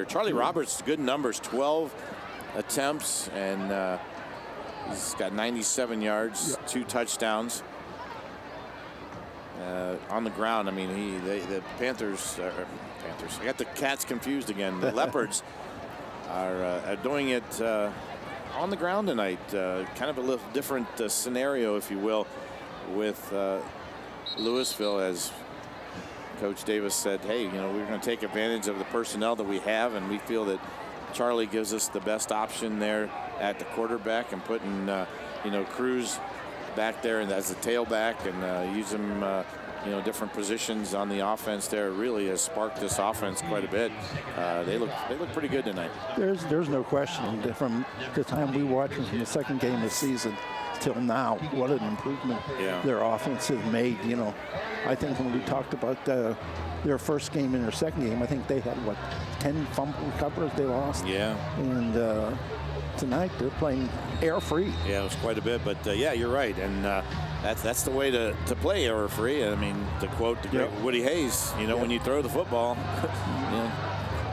Charlie Roberts, good numbers, 12 attempts, and he's got 97 yards, 2 touchdowns. On the ground, I mean, the Panthers, I got the Cats confused again. The Leopards are doing it on the ground tonight. Kind of a little different scenario, if you will, with Louisville, as Coach Davis said, hey, you know, we're going to take advantage of the personnel that we have, and we feel that Charlie gives us the best option there at the quarterback, and putting, you know, Cruz back there and as a tailback, and use him, you know, different positions on the offense there really has sparked this offense quite a bit. They look pretty good tonight. There's no question from the time we watched them from the second game of the season till now, what an improvement their offense has made. You know, I think when we talked about their first game and their second game, I think they had, what, 10 fumble recoveries they lost? Yeah. And tonight they're playing air-free. Yeah, it was quite a bit, but yeah, you're right. And that's the way to play error-free. I mean, to quote the great Woody Hayes, you know, when you throw the football, you know,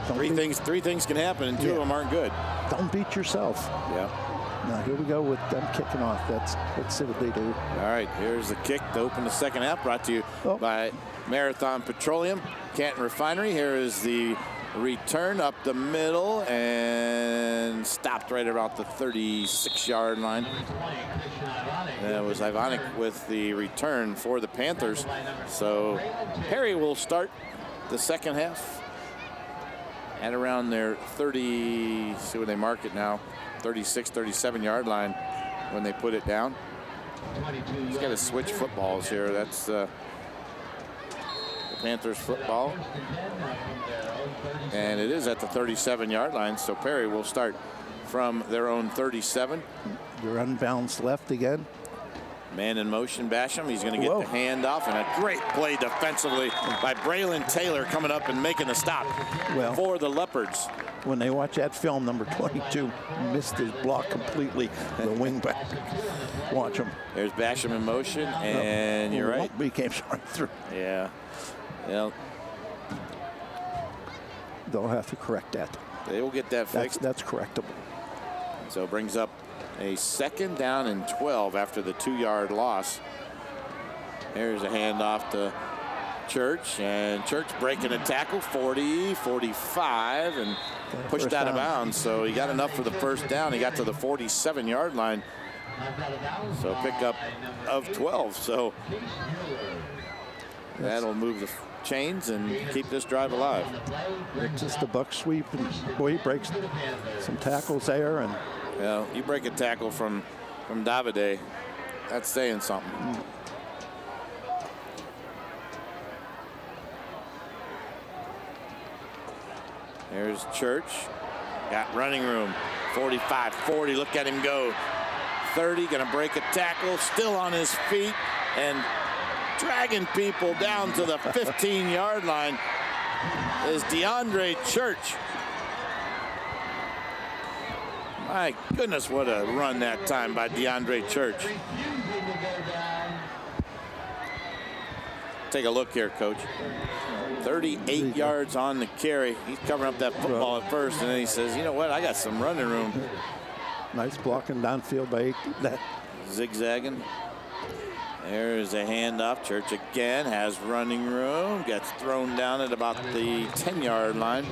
three things can happen, and 2 of them aren't good. Don't beat yourself. Yeah. Now here we go with them kicking off. Let's see what they do. All right, here's the kick to open the second half, brought to you by Marathon Petroleum, Canton Refinery. Here is the return up the middle and stopped right about the 36-yard line. That was Ivonic with the return for the Panthers. So Perry will start the second half at around their 30, see where they mark it now, 36, 37-yard line when they put it down. He's got to switch footballs here. That's the Panthers football. And it is at the 37-yard line, so Perry will start from their own 37. They're unbalanced left again. Man in motion, Basham. He's going to get the handoff, and a great play defensively by Braylon Taylor coming up and making the stop for the Leopards. When they watch that film, number 22 missed his block completely, the wingback. Watch him. There's Basham in motion, and you're right. He came right through. Yeah. Well, they'll have to correct that. They will get that fixed. That's correctable. So it brings up a 2nd down and 12 after the 2-yard loss. There's a handoff to Church, and Church breaking a tackle, 40, 45, and pushed out of bounds. So he got enough for the first down. He got to the 47-yard line. So pickup of 12. So that'll move the chains and keep this drive alive. It's just a buck sweep, and boy, he breaks some tackles there. And yeah, you break a tackle from Davide, that's saying something. There's Church, got running room, 45, 40, look at him go. 30, gonna break a tackle, still on his feet, and dragging people down to the 15-yard line is DeAndre Church. My goodness, what a run that time by DeAndre Church. Take a look here, Coach. 38 yards on the carry. He's covering up that football at first, and then he says, you know what, I got some running room. Nice blocking downfield by that. Zigzagging. There's a handoff. Church again has running room. Gets thrown down at about the 10-yard line.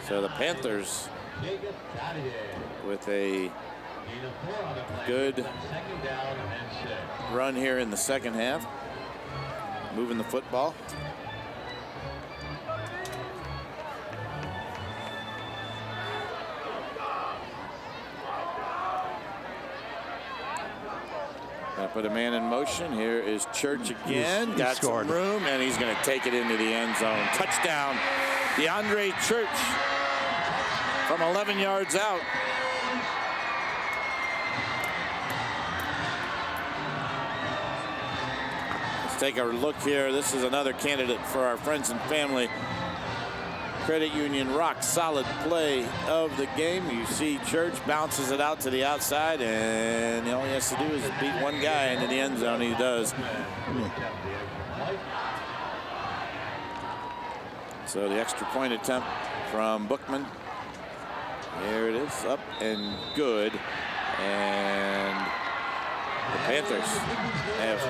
So the Panthers with a good run here in the second half. Moving the football. Put a man in motion. Here is Church again. Got some room, and he's going to take it into the end zone. Touchdown, DeAndre Church from 11 yards out. Let's take a look here. This is another candidate for our friends and family Credit Union rock solid play of the game. You see Church bounces it out to the outside, and all he has to do is beat one guy into the end zone. He does. So the extra point attempt from Bookman. There it is, up and good. And the Panthers have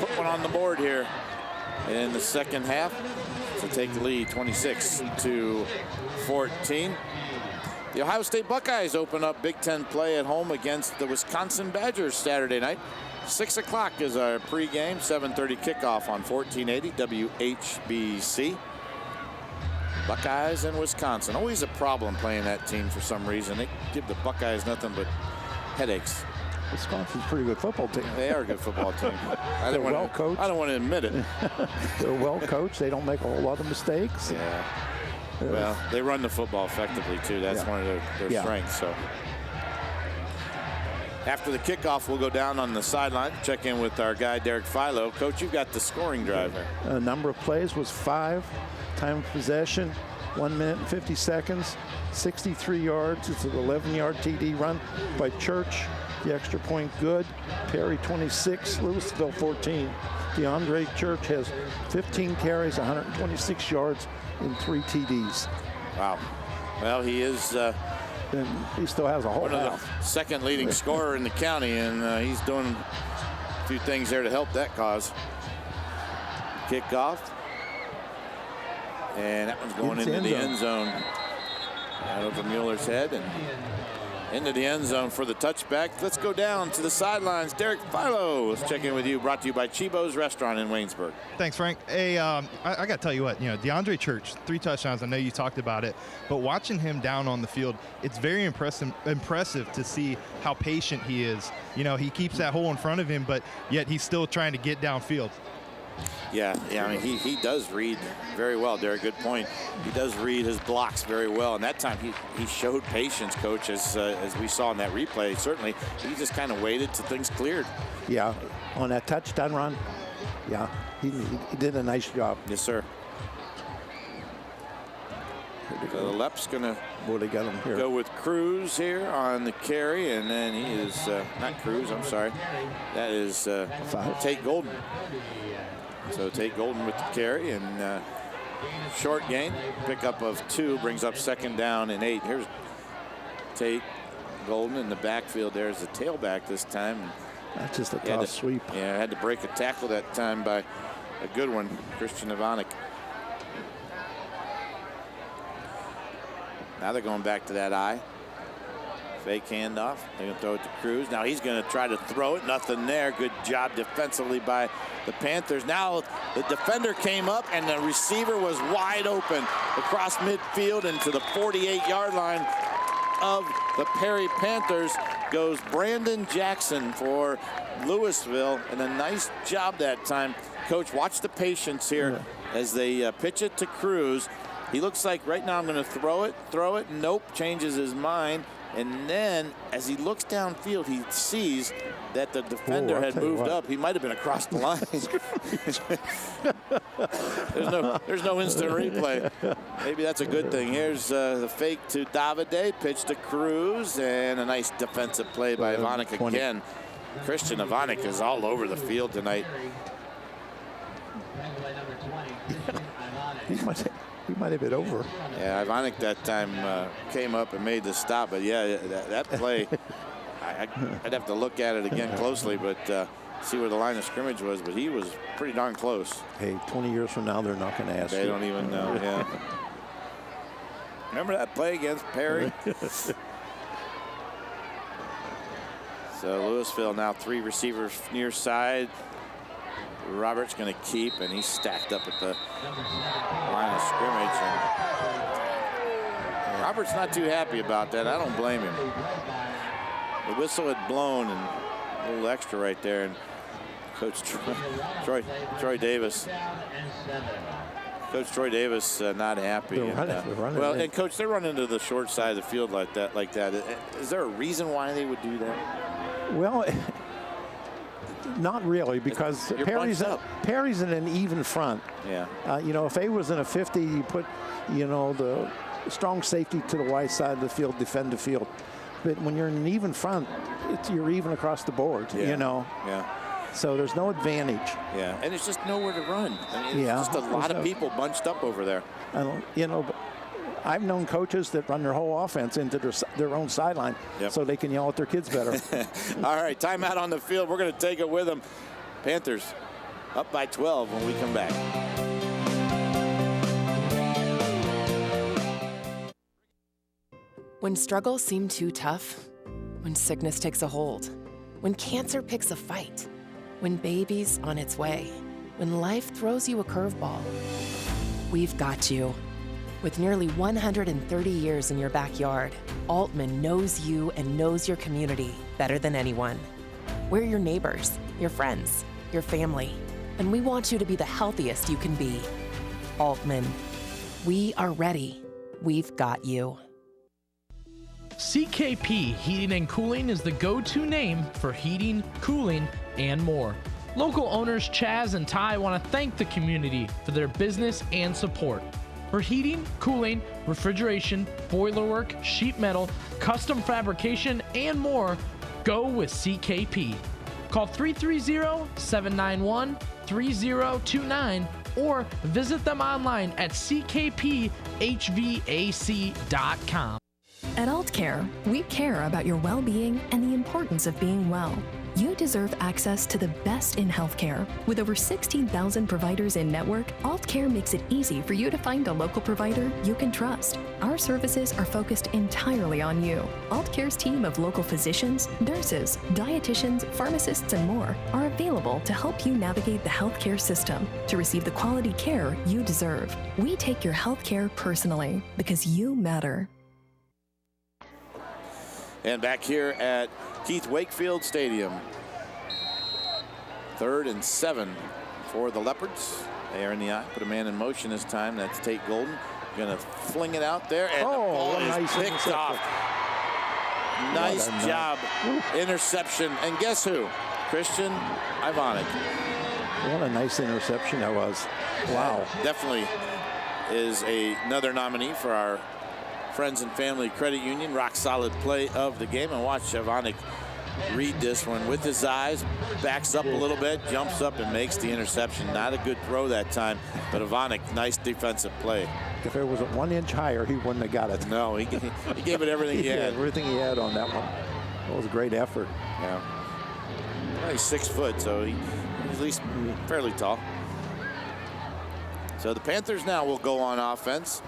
put one on the board here in the second half to take the lead 26-14. The Ohio State Buckeyes open up Big Ten play at home against the Wisconsin Badgers Saturday night. 6 o'clock is our pregame, 7:30 kickoff on 1480 WHBC. Buckeyes and Wisconsin. Always a problem playing that team for some reason. They give the Buckeyes nothing but headaches. Wisconsin's a pretty good football team. They are a good football team. They're well coached. I don't want to admit it. They're well coached. They don't make a whole lot of mistakes. Yeah. Well, they run the football effectively, too. That's one of their strengths. So after the kickoff, we'll go down on the sideline, check in with our guy, Derek Philo. Coach, you've got the scoring drive there. Number of plays was 5. Time of possession, 1 minute and 50 seconds, 63 yards. It's an 11-yard TD run by Church. The extra point good. Perry 26, Louisville 14. DeAndre Church has 15 carries, 126 yards, and 3 TDs. Wow. Well, he is and he still has a whole one of the second leading scorer in the county, and he's doing a few things there to help that cause. Kickoff. And that one's going into the end zone. Out over Mueller's head and into the end zone for the touchback. Let's go down to the sidelines. Derek Philo is checking with you, brought to you by Chibo's Restaurant in Waynesburg. Thanks, Frank. Hey, I got to tell you what, DeAndre Church, 3 touchdowns. I know you talked about it, but watching him down on the field, it's very impressive to see how patient he is. He keeps that hole in front of him, but yet he's still trying to get downfield. Yeah, I mean, he does read very well, Derek. Good point. He does read his blocks very well, and that time he showed patience, Coach, as we saw in that replay. Certainly, he just kind of waited till things cleared. Yeah, on that touchdown run, yeah, he did a nice job. Yes, sir. So the Lep's going to go with Cruz here on the carry, and then he is, not Cruz, I'm sorry. That is Tate Golden. So Tate Golden with the carry, and short gain, pickup of 2, brings up 2nd down and 8. Here's Tate Golden in the backfield. There's the tailback this time. That's just a tough sweep. Yeah, had to break a tackle that time by a good one, Christian Ivanek. Now they're going back to that eye. Fake handoff. They're going to throw it to Cruz. Now he's going to try to throw it. Nothing there. Good job defensively by the Panthers. Now the defender came up and the receiver was wide open across midfield into the 48-yard line of the Perry Panthers. Goes Brandon Jackson for Louisville, and a nice job that time. Coach, watch the patience here as they pitch it to Cruz. He looks like right now I'm going to throw it. Nope, changes his mind. And then as he looks downfield, he sees that the defender had moved up. He might have been across the line. there's no instant replay. Maybe that's a good thing. Here's the fake to Davide, pitch to Cruz, and a nice defensive play by Ivanek again. Christian Ivanek is all over the field tonight. He might have been over. Yeah, Ivanek that time came up and made the stop. But, yeah, that play, I'd have to look at it again closely, but see where the line of scrimmage was. But he was pretty darn close. Hey, 20 years from now, they're not going to ask you. They don't even know, yeah. Remember that play against Perry? So Louisville now 3 receivers near side. Roberts going to keep, and he's stacked up at the line of scrimmage. And Roberts not too happy about that. I don't blame him. The whistle had blown, and a little extra right there. And Coach Troy Davis. Coach Troy Davis not happy. And Coach, they're running to the short side of the field like that. Is there a reason why they would do that? Well, not really, because Perry's in an even front. Yeah. If they was in a 50, you put, the strong safety to the wide side of the field, defend the field. But when you're in an even front, you're even across the board. Yeah. Yeah. So there's no advantage. Yeah, and it's just nowhere to run. I mean, Yeah, it's just a lot of people bunched up over there. I don't, you know, I've known coaches that run their whole offense into their own sideline so they can yell at their kids better. All right, timeout on the field. We're going to take it with them. Panthers up by 12 when we come back. When struggles seem too tough, when sickness takes a hold, when cancer picks a fight, when baby's on its way, when life throws you a curveball, we've got you. With nearly 130 years in your backyard, Altman knows you and knows your community better than anyone. We're your neighbors, your friends, your family, and we want you to be the healthiest you can be. Altman, we are ready. We've got you. CKP Heating and Cooling is the go-to name for heating, cooling, and more. Local owners Chaz and Ty want to thank the community for their business and support. For heating, cooling, refrigeration, boiler work, sheet metal, custom fabrication, and more, go with CKP. Call 330-791-3029 or visit them online at ckphvac.com. At Aultcare, we care about your well-being and the importance of being well. You deserve access to the best in healthcare. With over 16,000 providers in network, Aultcare makes it easy for you to find a local provider you can trust. Our services are focused entirely on you. Aultcare's team of local physicians, nurses, dietitians, pharmacists, and more are available to help you navigate the healthcare system to receive the quality care you deserve. We take your healthcare personally because you matter. And back here at Keith Wakefield Stadium, 3rd and 7 for the Leopards. They are in the eye. Put a man in motion this time. That's Tate Golden. Going to fling it out there, and the ball is picked off. Nice job. Interception. And guess who? Christian Ivonic. What a nice interception that was. Wow. That definitely is another nominee for our Friends and Family Credit Union rock solid play of the game. And watch Ivonic read this one with his eyes, backs up a little bit, jumps up and makes the interception. Not a good throw that time, but Ivonic, nice defensive play. If it was 1 inch higher, he wouldn't have got it. No, he gave it everything he had. Everything he had on that one. That was a great effort. Yeah. Well, he's 6 foot, so he's at least fairly tall. So the Panthers now will go on offense.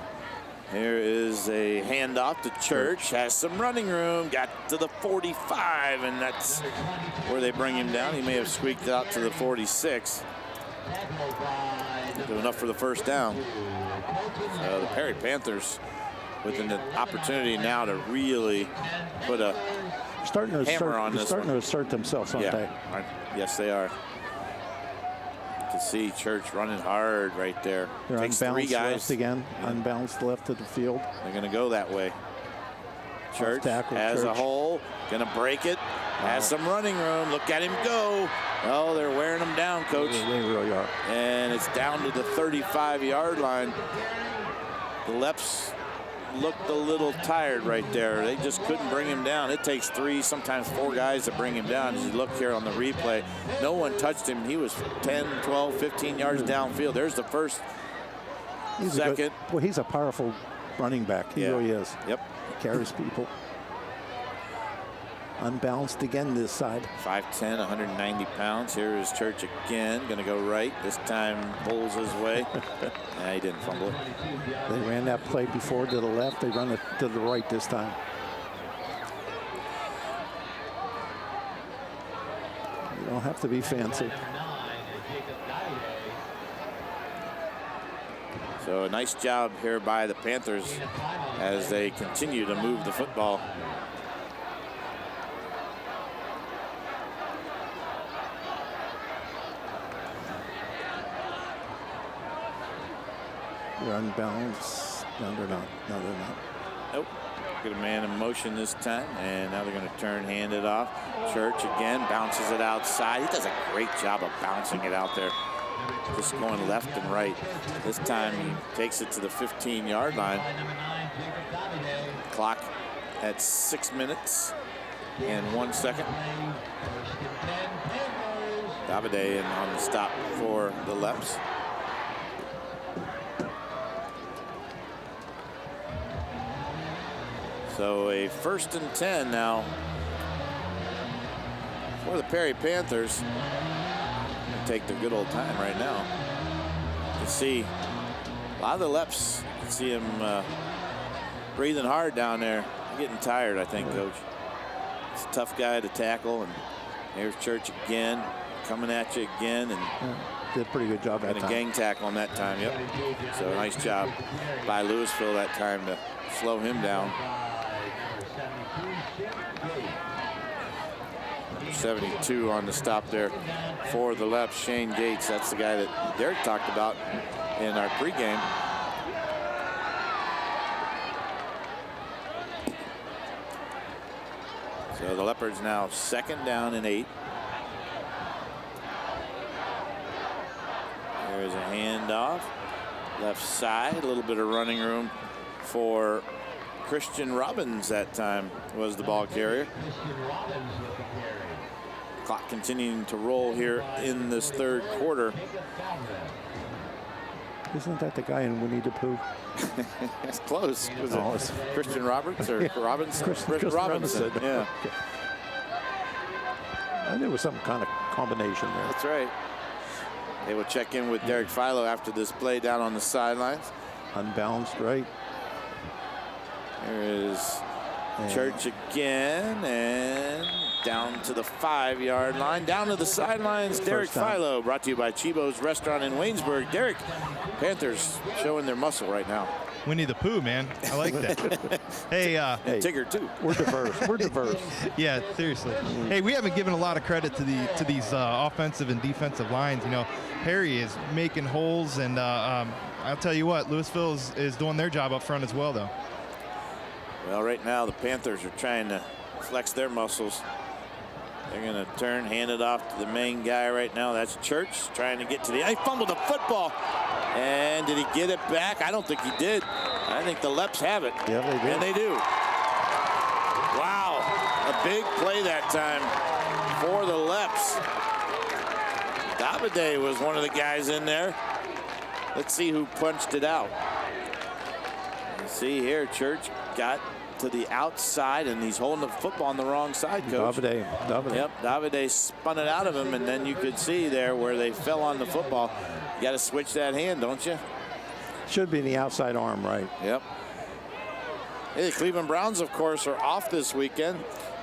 Here is a handoff to Church. Has some running room. Got to the 45, and that's where they bring him down. He may have squeaked out to the 46. Good enough for the first down. So the Perry Panthers with an opportunity now to really put a hammer on this one. Starting to assert themselves, aren't they? Yes, they are. To see Church running hard right there. They're Takes unbalanced 3 guys. left again. Unbalanced left of the field. They're going to go that way. Church has a hole. Going to break it. Has some running room. Look at him go. Oh, they're wearing him down, Coach. They really are. And it's down to the 35-yard line. The Leps looked a little tired right there. They just couldn't bring him down. It takes 3, sometimes 4 guys to bring him down. As you look here on the replay, no one touched him. He was 10, 12, 15 yards downfield. There's the first, second. Well, he's a powerful running back. He really is. Yep. He carries people. Unbalanced again this side. 5'10", 190 pounds. Here is Church again. Going to go right. This time pulls his way. Nah, he didn't fumble it. They ran that play before to the left. They run it to the right this time. You don't have to be fancy. So a nice job here by the Panthers as they continue to move the football. They're unbalanced. No, they're not. No, they're not. Nope. Get a man in motion this time, and now they're going to turn, hand it off. Church again bounces it outside. He does a great job of bouncing it out there, just going left and right. This time he takes it to the 15-yard line. Clock at 6 minutes and 1 second. Davide on the stop for the Leps. So a 1st and 10 now for the Perry Panthers. Take the good old time right now. You can see a lot of the Leps. You can see him breathing hard down there. Getting tired, I think, Coach. It's a tough guy to tackle, and there's Church again, coming at you again, and did a pretty good job that and time. a gang tackle on that time. Yep. So nice job by Louisville that time to slow him down. 72 on the stop there for the left. Shane Gates, that's the guy that Derek talked about in our pregame. So the Leopards now 2nd down and 8. There's a handoff. Left side, a little bit of running room for Christian Robbins that time was the ball carrier. Clock continuing to roll here in this 3rd quarter. Isn't that the guy in Winnie the Pooh? It's close. Was it Christian Roberts or Robinson? Chris Robinson. Yeah. Okay. And there was some kind of combination there. That's right. They will check in with Derek Philo after this play down on the sidelines. Unbalanced, right? There is Church again, and down to the 5-yard line. Down to the sidelines, Derek Philo, brought to you by Chibo's Restaurant in Waynesburg. Derek, Panthers showing their muscle right now. Winnie the Pooh, man. I like that. Hey, Tigger too. We're diverse. We're diverse. Yeah, seriously. Hey, we haven't given a lot of credit to these offensive and defensive lines. You know, Perry is making holes, and I'll tell you what, Louisville is doing their job up front as well, though. Well, right now the Panthers are trying to flex their muscles. They're going to turn, hand it off to the main guy right now. That's Church trying to get to the. He fumbled the football. And did he get it back? I don't think he did. I think the Leps have it. Yeah, they do. And they do. Wow. A big play that time for the Leps. Davide was one of the guys in there. Let's see who punched it out. You see here, Church got to the outside, and he's holding the football on the wrong side, Coach. Davide. Yep, Davide spun it out of him, and then you could see there where they fell on the football. You got to switch that hand, don't you? Should be in the outside arm, right? Yep. Hey, the Cleveland Browns, of course, are off this weekend.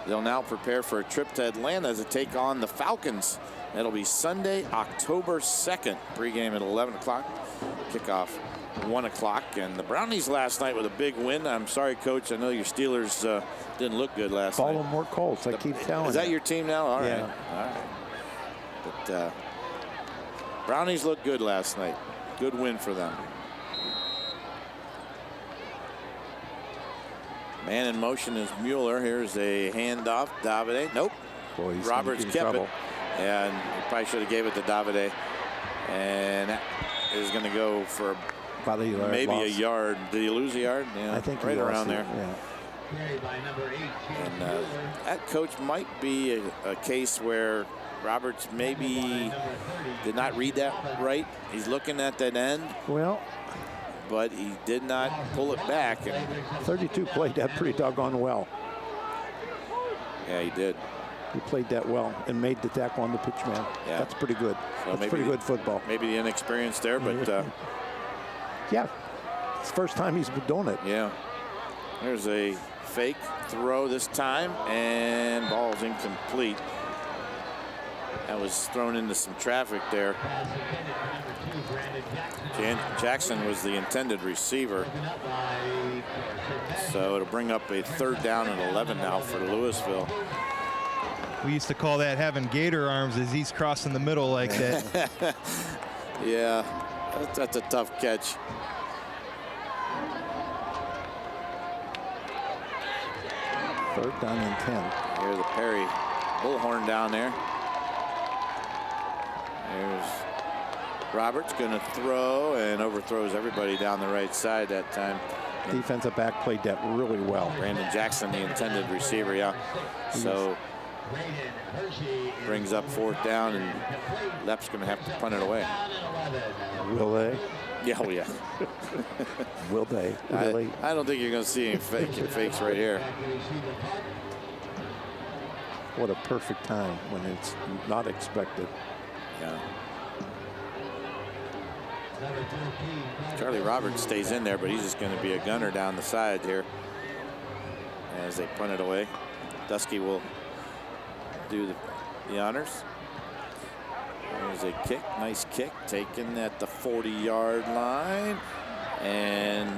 They'll now prepare for a trip to Atlanta to take on the Falcons. That'll be Sunday, October 2nd. Pregame at 11 o'clock. Kickoff 1 o'clock. And the Brownies last night with a big win. I'm sorry, Coach. I know your Steelers didn't look good last night. Baltimore Colts, I keep telling you. Is that your team now? All right. Yeah. All right. But Brownies looked good last night. Good win for them. Man in motion is Mueller. Here's a handoff. Davide. Nope. Boy, Roberts kept it. And he probably should have gave it to Davide. And that is going to go for maybe a yard. Did he lose a yard? Yeah, I think right around there. Yeah. And that, Coach, might be a case where Roberts maybe did not read that right. He's looking at that end. Well, but he did not pull it back. And 32 played that pretty doggone well. Yeah, he did. He played that well and made the tackle on the pitch man. Yeah. That's pretty good. So that's pretty good football. Maybe the inexperience there, but yeah, it's the first time he's been doing it. Yeah. There's a fake throw this time, and ball's incomplete. That was thrown into some traffic there. Jackson was the intended receiver. So it'll bring up a 3rd down and 11 now for Louisville. We used to call that having gator arms as he's crossing the middle like that. Yeah, that's a tough catch. Third down and 10. Here's the Perry bullhorn down there. There's Roberts going to throw and overthrows everybody down the right side that time. Defensive back played that really well. Brandon Jackson, the intended receiver, yeah. So Brings up 4th down, and Lep's going to have to punt it away. Will they? Yeah, oh yeah. Will they? Really? I don't think you're going to see any fakes right here. What a perfect time when it's not expected. Yeah. Charlie Roberts stays in there, but he's just going to be a gunner down the side here as they punt it away. Dusky will do the honors. There's a kick, nice kick, taken at the 40-yard line and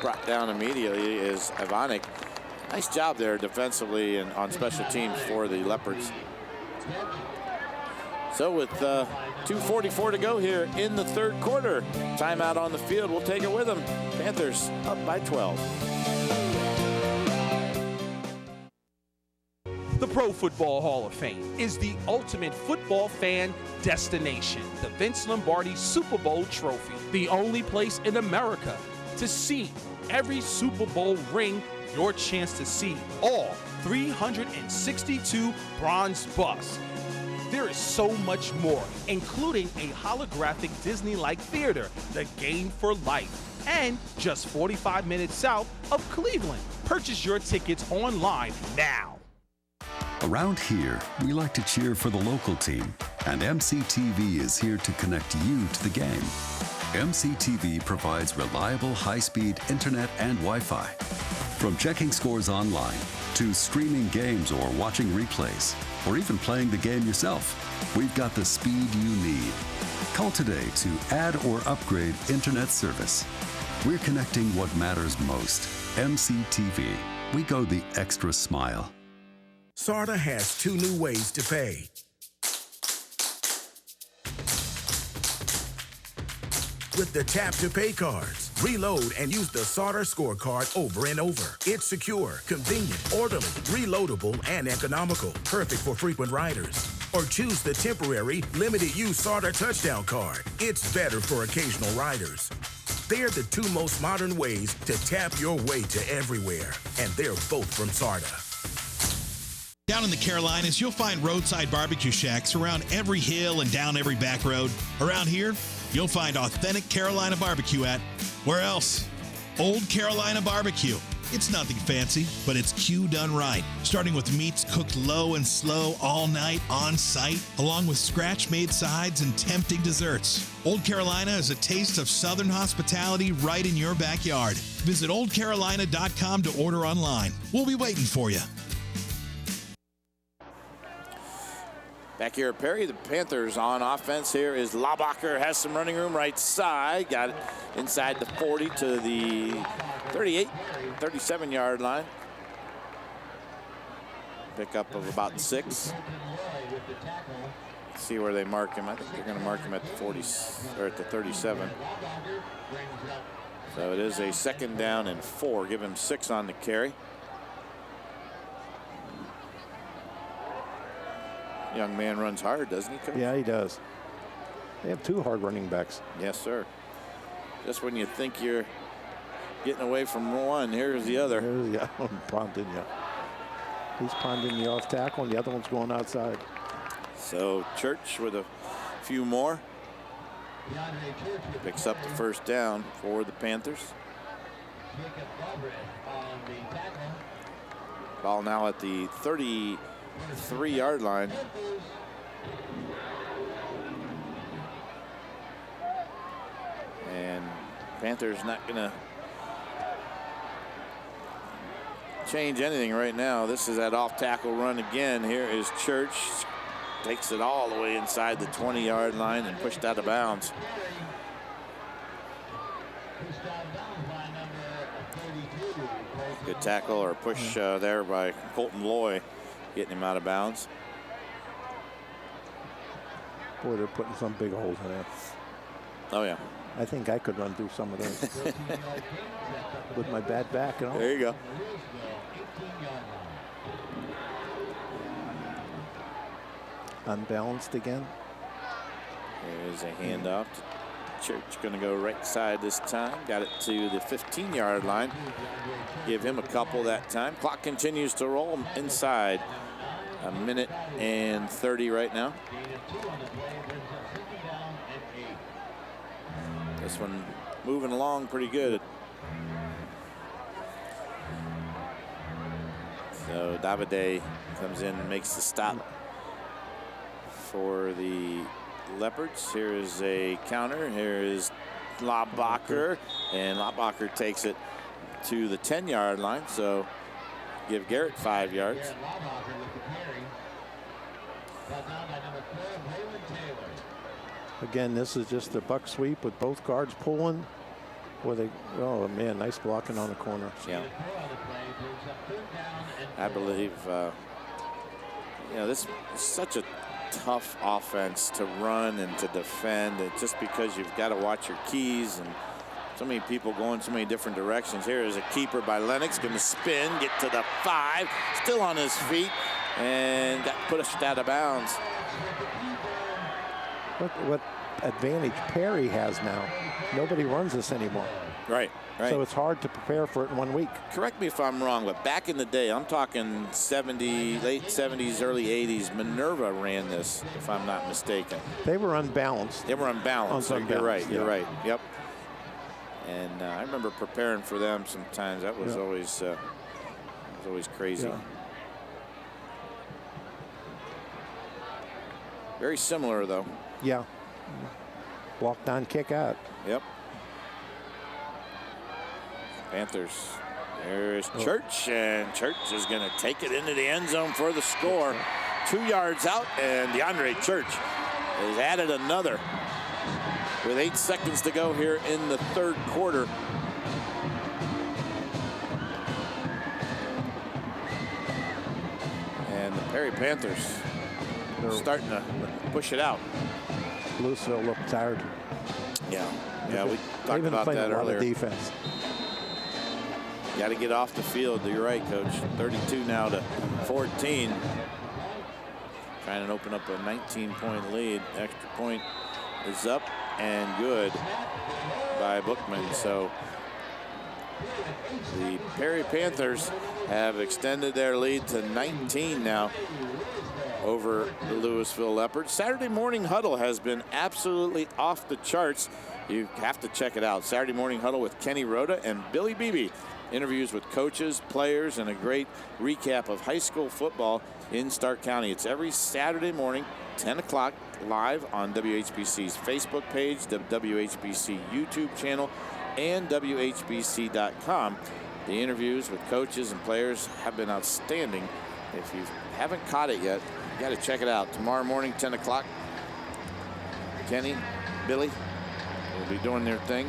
brought down immediately is Ivanek. Nice job there defensively and on special teams for the Leopards. So with 2:44 to go here in the 3rd quarter, timeout on the field. We'll take it with them. Panthers up by 12. The Pro Football Hall of Fame is the ultimate football fan destination. The Vince Lombardi Super Bowl trophy. The only place in America to see every Super Bowl ring, your chance to see all 362 bronze busts. There is so much more, including a holographic Disney-like theater, the Game for Life, and just 45 minutes south of Cleveland. Purchase your tickets online now. Around here, we like to cheer for the local team, and MCTV is here to connect you to the game. MCTV provides reliable high-speed internet and Wi-Fi. From checking scores online, to streaming games or watching replays, or even playing the game yourself, we've got the speed you need. Call today to add or upgrade internet service. We're connecting what matters most. MCTV. We go the extra smile. SARTA has 2 new ways to pay. With the Tap to Pay cards, reload and use the SARTA scorecard over and over. It's secure, convenient, orderly, reloadable, and economical. Perfect for frequent riders. Or choose the temporary, limited-use SARTA touchdown card. It's better for occasional riders. They're the 2 most modern ways to tap your way to everywhere. And they're both from SARTA. Down in the Carolinas, you'll find roadside barbecue shacks around every hill and down every back road. Around here, you'll find authentic Carolina barbecue at, where else? Old Carolina Barbecue. It's nothing fancy, but it's Q done right. Starting with meats cooked low and slow all night on site, along with scratch-made sides and tempting desserts. Old Carolina is a taste of Southern hospitality right in your backyard. Visit oldcarolina.com to order online. We'll be waiting for you. Back here at Perry, the Panthers on offense here is Laubacher, has some running room right side. Got it inside the 40 to the 38, 37-yard line. Pickup of about 6. Let's see where they mark him. I think they're going to mark him at the 40 or at the 37. So it is a 2nd down and 4. Give him 6 on the carry. Young man runs hard, doesn't he, Coach? Yeah, he does. They have 2 hard running backs. Yes, sir. Just when you think you're getting away from one, here's the other. Here's the other one prompting you. He's pounding you off tackle, and the other one's going outside. So Church with a few more. Picks up the 1st down for the Panthers. Ball now at the 33-yard line. And Panthers not going to change anything right now. This is that off-tackle run again. Here is Church. Takes it all the way inside the 20-yard line and pushed out of bounds. Good tackle or push there by Colton Loy, getting him out of bounds. Boy, they're putting some big holes in there. Oh, yeah. I think I could run through some of those with my bad back. You know? There you go. Unbalanced again. There's a handoff. Church going to go right side this time. Got it to the 15-yard line. Give him a couple that time. Clock continues to roll inside A minute and 30 right now. This one moving along pretty good. So Davide comes in and makes the stop for the Leopards. Here is a counter. Here is Laubacher, and Laubacher takes it to the 10-yard line. So give Garrett 5 yards. Again, this is just a buck sweep with both guards pulling. Where they, oh man, nice blocking on the corner. Yeah. I believe, this is such a tough offense to run and to defend. It's just because you've got to watch your keys and so many people going so many different directions. Here is a keeper by Lennox, going to spin, get to the 5, still on his feet, and got pushed out of bounds. What advantage Perry has now? Nobody runs this anymore. Right. So it's hard to prepare for it in 1 week. Correct me if I'm wrong, but back in the day, I'm talking late 70s, early 80s, Minerva ran this, if I'm not mistaken. They were unbalanced. You're right. You're right. Yep. And I remember preparing for them sometimes. That was always crazy. Yeah. Very similar, though. Yeah. Walk down, kick out. Yep. Panthers. There's Church, and Church is going to take it into the end zone for the score. 2 yards out, and DeAndre Church has added another with 8 seconds to go here in the third quarter. And the Perry Panthers are starting to push it out. Louisville looked tired. Yeah, we talked about that earlier. Defense. Got to get off the field. You're right, Coach. 32 now to 14. Trying to open up a 19-point lead. Extra point is up and good by Bookman. So the Perry Panthers have extended their lead to 19 now over the Louisville Leopards. Saturday Morning Huddle has been absolutely off the charts. You have to check it out. Saturday Morning Huddle with Kenny Rhoda and Billy Beebe. Interviews with coaches, players, and a great recap of high school football in Stark County. It's every Saturday morning, 10 o'clock, live on WHBC's Facebook page, the WHBC YouTube channel, and WHBC.com. The interviews with coaches and players have been outstanding. If you haven't caught it yet, you got to check it out. Tomorrow morning, 10 o'clock, Kenny, Billy will be doing their thing.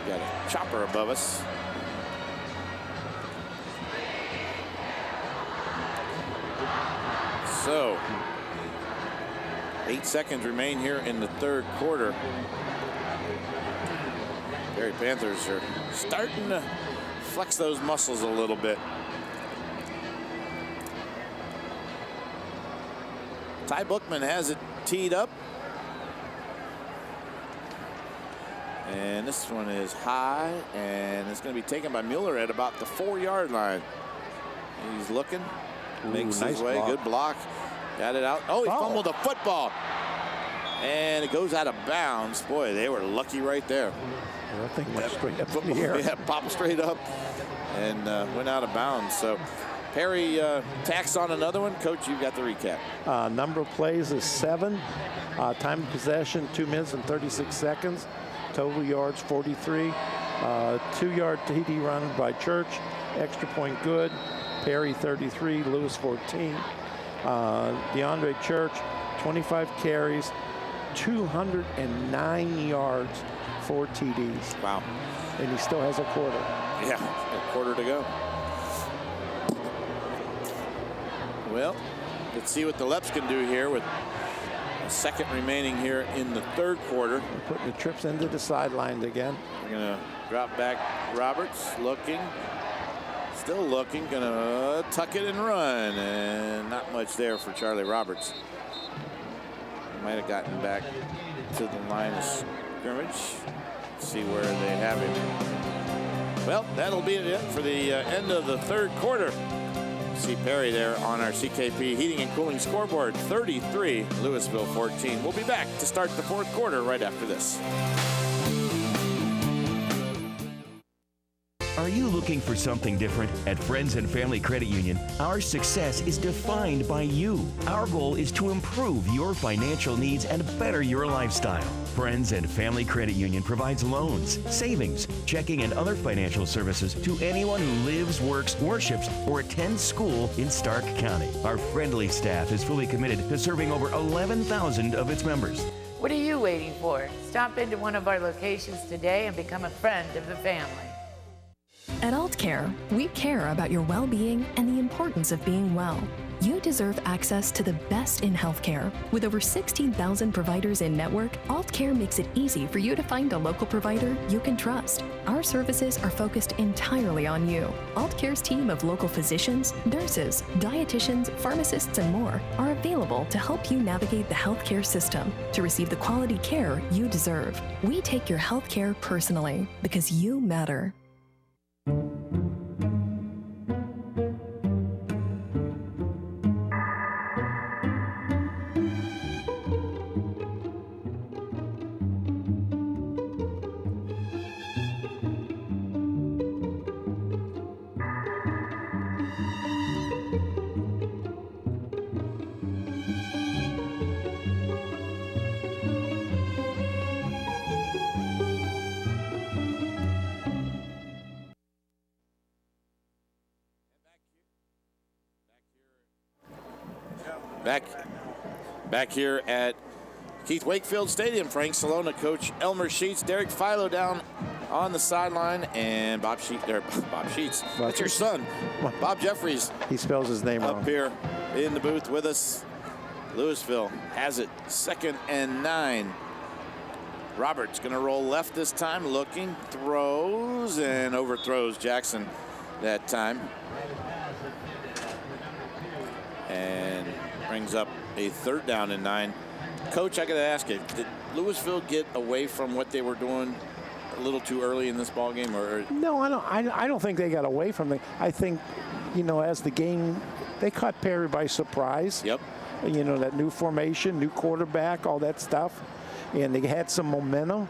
Got a chopper above us. So 8 seconds remain here in the third quarter. Perry Panthers are starting to flex those muscles a little bit. Ty Bookman has it teed up. And this one is high, and it's going to be taken by Mueller at about the 4-yard line. He's looking, makes his way, good block, got it out. Oh, he fumbled the football, and it goes out of bounds. Boy, they were lucky right there. I think went straight up in the air. Yeah, popped straight up and went out of bounds. So Perry tacks on another one. Coach, you got the recap. Number of plays is 7. Time of possession, 2 minutes and 36 seconds. Total yards, 43. 2-yard TD run by Church. Extra point good. Perry, 33. Lewis, 14. DeAndre Church, 25 carries, 209 yards, 4 TDs. Wow. And he still has a quarter. Yeah, a quarter to go. Well, let's see what the Leps can do here with a second remaining here in the third quarter. We're putting the trips into the sidelines again. We're going to drop back Roberts, looking, still looking, going to tuck it and run, and not much there for Charlie Roberts. Might have gotten back to the line of scrimmage. Let's see where they have him. Well, that'll be it for the end of the third quarter. See Perry there on our CKP Heating and Cooling scoreboard, 33, Louisville 14. We'll be back to start the fourth quarter right after this. Are you looking for something different? At Friends and Family Credit Union, our success is defined by you. Our goal is to improve your financial needs and better your lifestyle. Friends and Family Credit Union provides loans, savings, checking, and other financial services to anyone who lives, works, worships, or attends school in Stark County. Our friendly staff is fully committed to serving over 11,000 of its members. What are you waiting for? Stop into one of our locations today and become a friend of the family. At Aultcare, we care about your well-being and the importance of being well. You deserve access to the best in healthcare. With over 16,000 providers in network, Aultcare makes it easy for you to find a local provider you can trust. Our services are focused entirely on you. Aultcare's team of local physicians, nurses, dietitians, pharmacists, and more are available to help you navigate the healthcare system to receive the quality care you deserve. We take your healthcare personally because you matter. Back here at Keith Wakefield Stadium, Frank Salona, Coach Elmer Sheets, Derek Philo down on the sideline, and Bob Sheets. That's your son, Bob Jeffries. He spells his name wrong. Up here in the booth with us. Louisville has it, 2nd and 9. Roberts going to roll left this time, looking, throws, and overthrows Jackson that time. And brings up a 3rd down and 9. Coach, I got to ask you, did Louisville get away from what they were doing a little too early in this ball game? Or no, I don't think they got away from it. I think, as the game, they caught Perry by surprise. Yep. That new formation, new quarterback, all that stuff. And they had some momentum.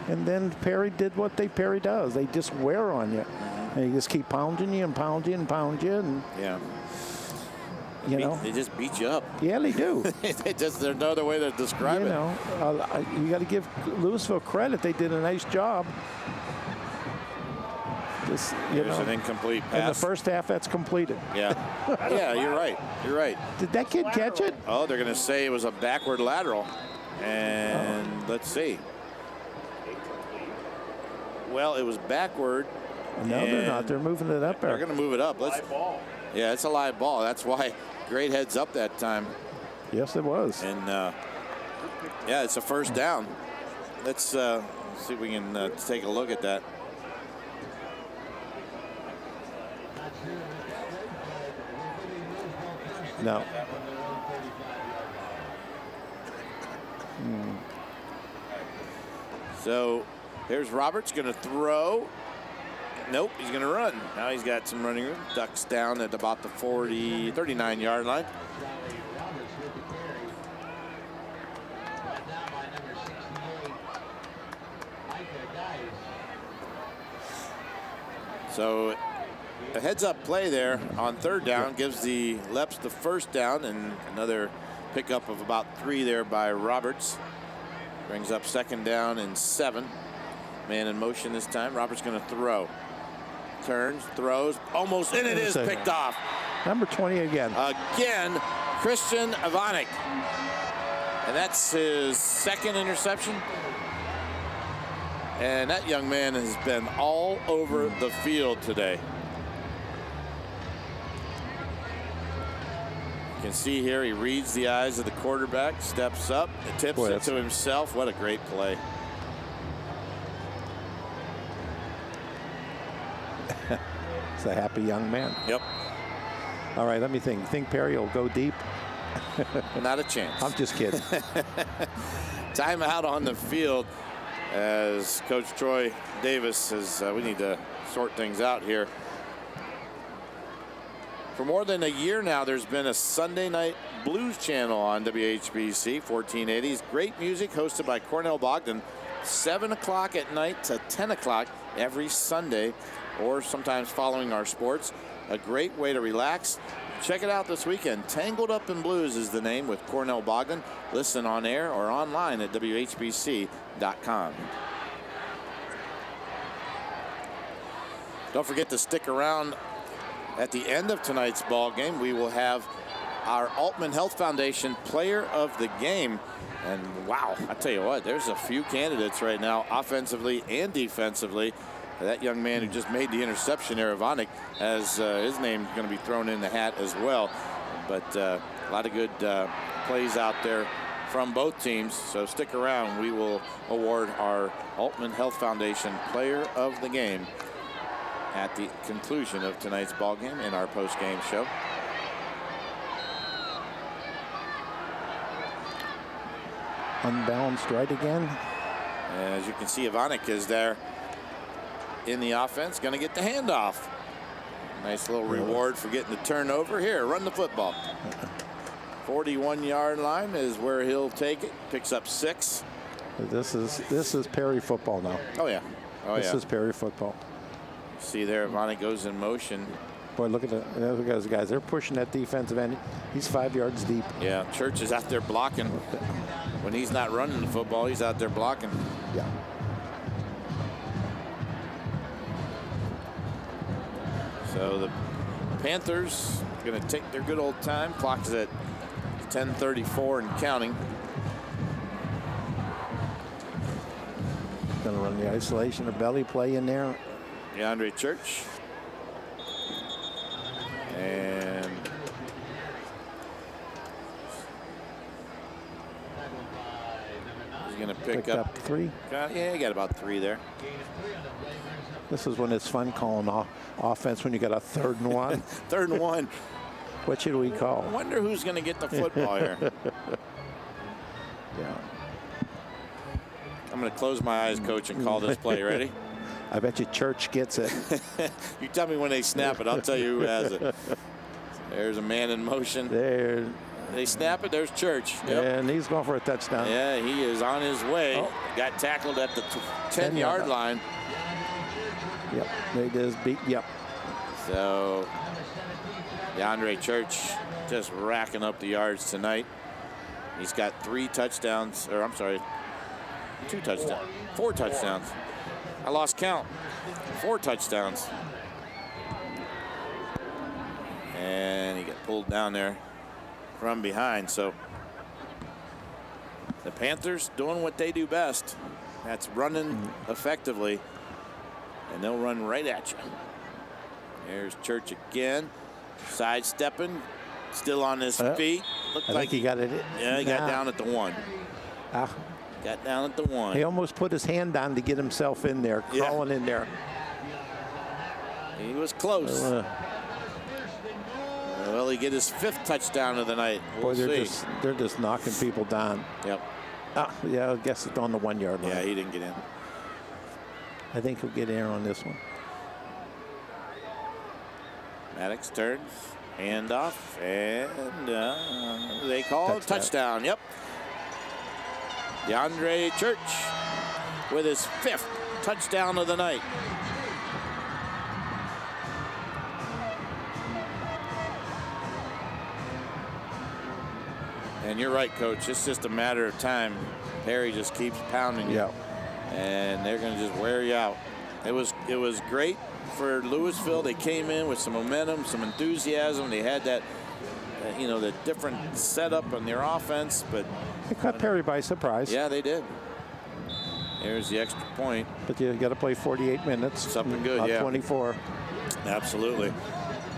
And then Perry did what Perry does. They just wear on you. And they just keep pounding you and pound you and pound you. And yeah. They just beat you up. Yeah, they do. There's no other way to describe it. You got to give Louisville credit. They did a nice job. Here's an incomplete pass. In the first half, that's completed. Yeah. Yeah, you're right. You're right. Did that kid catch it? Oh, they're going to say it was a backward lateral. And let's see. Well, it was backward. No, they're not. They're moving it up there. They're going to move it up. Live ball. Yeah, it's a live ball. That's why great heads up that time. Yes, it was. And, yeah, it's a 1st down. Let's see if we can take a look at that. No. So here's Roberts going to throw. Nope, he's going to run. Now he's got some running room. Ducks down at about the 39-yard line. So a heads-up play there on 3rd down gives the Leps the 1st down, and another pickup of about 3 there by Roberts. Brings up 2nd down and 7. Man in motion this time. Roberts going to throw. Turns, throws, almost, and it is picked off. Number 20 again. Again, Christian Ivanek. And that's his 2nd interception. And that young man has been all over the field today. You can see here he reads the eyes of the quarterback, steps up, and tips it to himself. What a great play. It's a happy young man. Yep. All right, let me think. Think Perry will go deep? Not a chance. I'm just kidding. Timeout on the field as Coach Troy Davis says we need to sort things out here. For more than a year now, there's been a Sunday night blues channel on WHBC 1480s. Great music hosted by Cornell Bogdan, 7 o'clock at night to 10 o'clock every Sunday, or sometimes following our sports. A great way to relax. Check it out this weekend. Tangled Up in Blues is the name with Cornell Bogdan. Listen on air or online at WHBC.com. Don't forget to stick around. At the end of tonight's ball game, we will have our Altman Health Foundation Player of the Game. And wow, I tell you what, there's a few candidates right now, offensively and defensively. That young man who just made the interception, Aravonic, has his name going to be thrown in the hat as well. But a lot of good plays out there from both teams. So stick around. We will award our Altman Health Foundation Player of the Game at the conclusion of tonight's ball game in our post-game show. Unbalanced right again. As you can see, Ivanic is there in the offense, going to get the handoff. Nice little reward for getting the turnover. Here, run the football. 41-yard line is where he'll take it. Picks up 6. This is Perry football now. Oh yeah. This is Perry football. See there, Ivanic goes in motion. Boy, look at those guys. They're pushing that defensive end. He's 5 yards deep. Yeah, Church is out there blocking. When he's not running the football, he's out there blocking. Yeah. So the Panthers are going to take their good old time. Clock is at 10:34 and counting. Going to run the isolation or belly play in there. DeAndre Church. And he's going to pick up 3. Yeah, he got about 3 there. This is when it's fun calling offense when you got a 3rd and 1. 3rd and 1. What should we call? I wonder who's going to get the football here. Yeah. I'm going to close my eyes, Coach, and call this play. Ready? I bet you Church gets it. You tell me when they snap it. I'll tell you who has it. There's a man in motion. There. They snap it. There's Church. Yep. And he's going for a touchdown. Yeah, he is on his way. Oh. Got tackled at the 10-yard line. Yep, they just beat. Yep. So DeAndre Church just racking up the yards tonight. He's got 3 touchdowns, or I'm sorry, 2 touchdowns, 4 touchdowns. I lost count. 4 touchdowns. And he got pulled down there from behind. So the Panthers doing what they do best. That's running effectively. And they'll run right at you. There's Church again. Sidestepping. Still on his feet. Looked like he got it. Yeah, he got down at the 1. Got down at the 1. He almost put his hand down to get himself in there, crawling in there. He was close. Well, he get his 5th touchdown of the night. We'll see. They're just knocking people down. Yep. Yeah, I guess it's on the 1-yard line. Yeah, he didn't get in. I think he'll get in on this one. Maddox turns, handoff, and they call touchdown. Yep. DeAndre Church with his 5th touchdown of the night. And you're right, Coach. It's just a matter of time. Perry just keeps pounding you. Yeah. And they're going to just wear you out. It was great for Louisville. They came in with some momentum, some enthusiasm. They had that, the different setup on their offense, but they caught Perry by surprise. Yeah, they did. There's the extra point. But you got to play 48 minutes. Something good, not yeah. 24. Absolutely.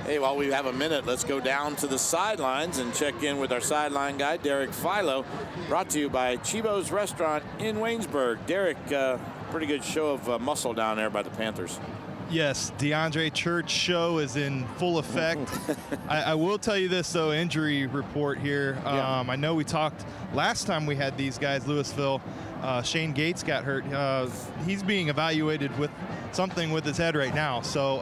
Hey, while we have a minute, let's go down to the sidelines and check in with our sideline guy, Derek Philo, brought to you by Chibo's Restaurant in Waynesburg. Derek, pretty good show of muscle down there by the Panthers. Yes, DeAndre Church show is in full effect. I will tell you this, though, injury report here. I know we talked last time we had these guys, Louisville. Shane Gates got hurt. He's being evaluated with something with his head right now. So,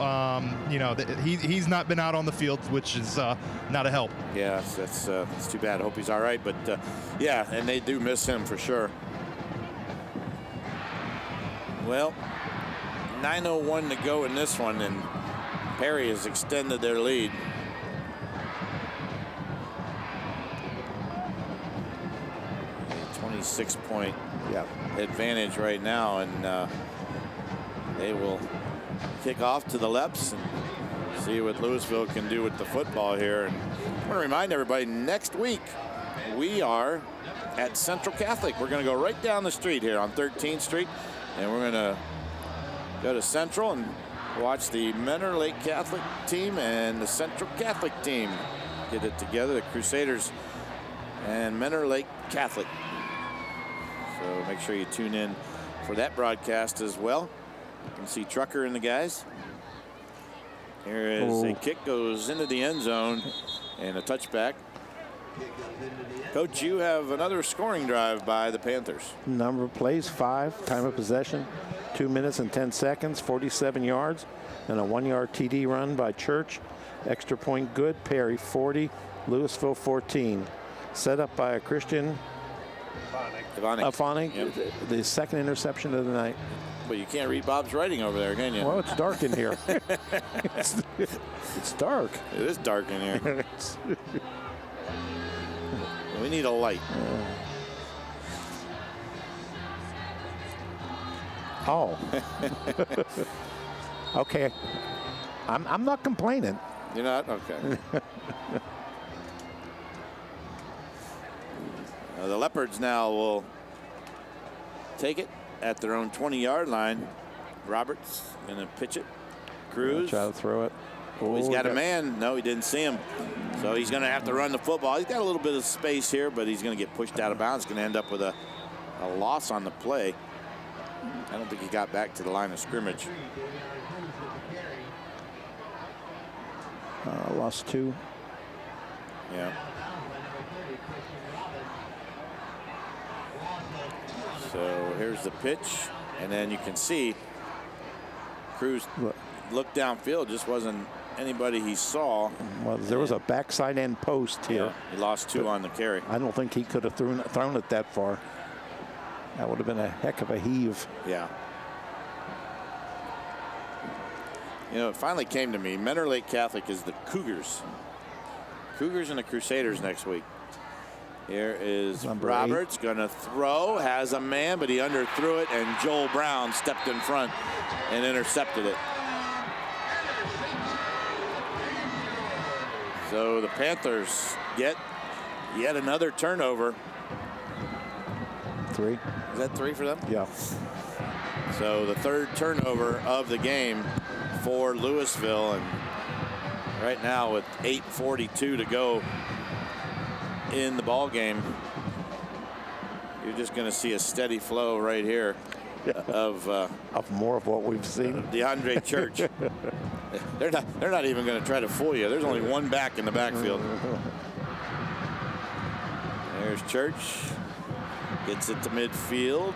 he's not been out on the field, which is not a help. Yeah, that's too bad. I hope he's all right. But, yeah, and they do miss him for sure. Well, 9:01 to go in this one, and Perry has extended their lead. A 26-point advantage right now, and they will kick off to the Leps and see what Louisville can do with the football here. And I want to remind everybody, next week we are at Central Catholic. We're going to go right down the street here on 13th Street, and we're going to go to Central and watch the Menor Lake Catholic team and the Central Catholic team get it together, the Crusaders and Menor Lake Catholic. So make sure you tune in for that broadcast as well. You can see Trucker and the guys. Here is a kick, goes into the end zone, and a touchback. Coach, you have another scoring drive by the Panthers. Number of plays, 5. Time of possession, 2 minutes and 10 seconds, 47 yards, and a 1-yard TD run by Church. Extra point good. Perry 40, Louisville 14. Set up by a Christian Afonic. Yep. The second interception of the night. But you can't read Bob's writing over there, can you? Well, it's dark in here. It's dark. It is dark in here. We need a light. Oh. Okay. I'm not complaining. You're not? Okay. The Leopards now will take it at their own 20-yard line. Roberts going to pitch it. Cruz. Try to throw it. Oh, he's got a man. No, he didn't see him. So he's going to have to run the football. He's got a little bit of space here, but he's going to get pushed out of bounds. Going to end up with a loss on the play. I don't think he got back to the line of scrimmage. Lost 2. Yeah. So here's the pitch, and then you can see Cruz looked downfield. Just wasn't anybody he saw. Well, there was a backside end post here. Yeah, he lost 2 on the carry. I don't think he could have thrown it that far. That would have been a heck of a heave. Yeah. You know, it finally came to me. Menor Lake Catholic is the Cougars. Cougars and the Crusaders next week. Here is Roberts going to throw, has a man, but he underthrew it, and Joel Brown stepped in front and intercepted it. So the Panthers get yet another turnover. 3. Is that 3 for them? Yeah. So the 3rd turnover of the game for Louisville, and right now with 8:42 to go in the ball game, you're just going to see a steady flow right here of more of what we've seen. DeAndre Church. They're not even going to try to fool you. There's only one back in the backfield. There's Church. Gets it to midfield.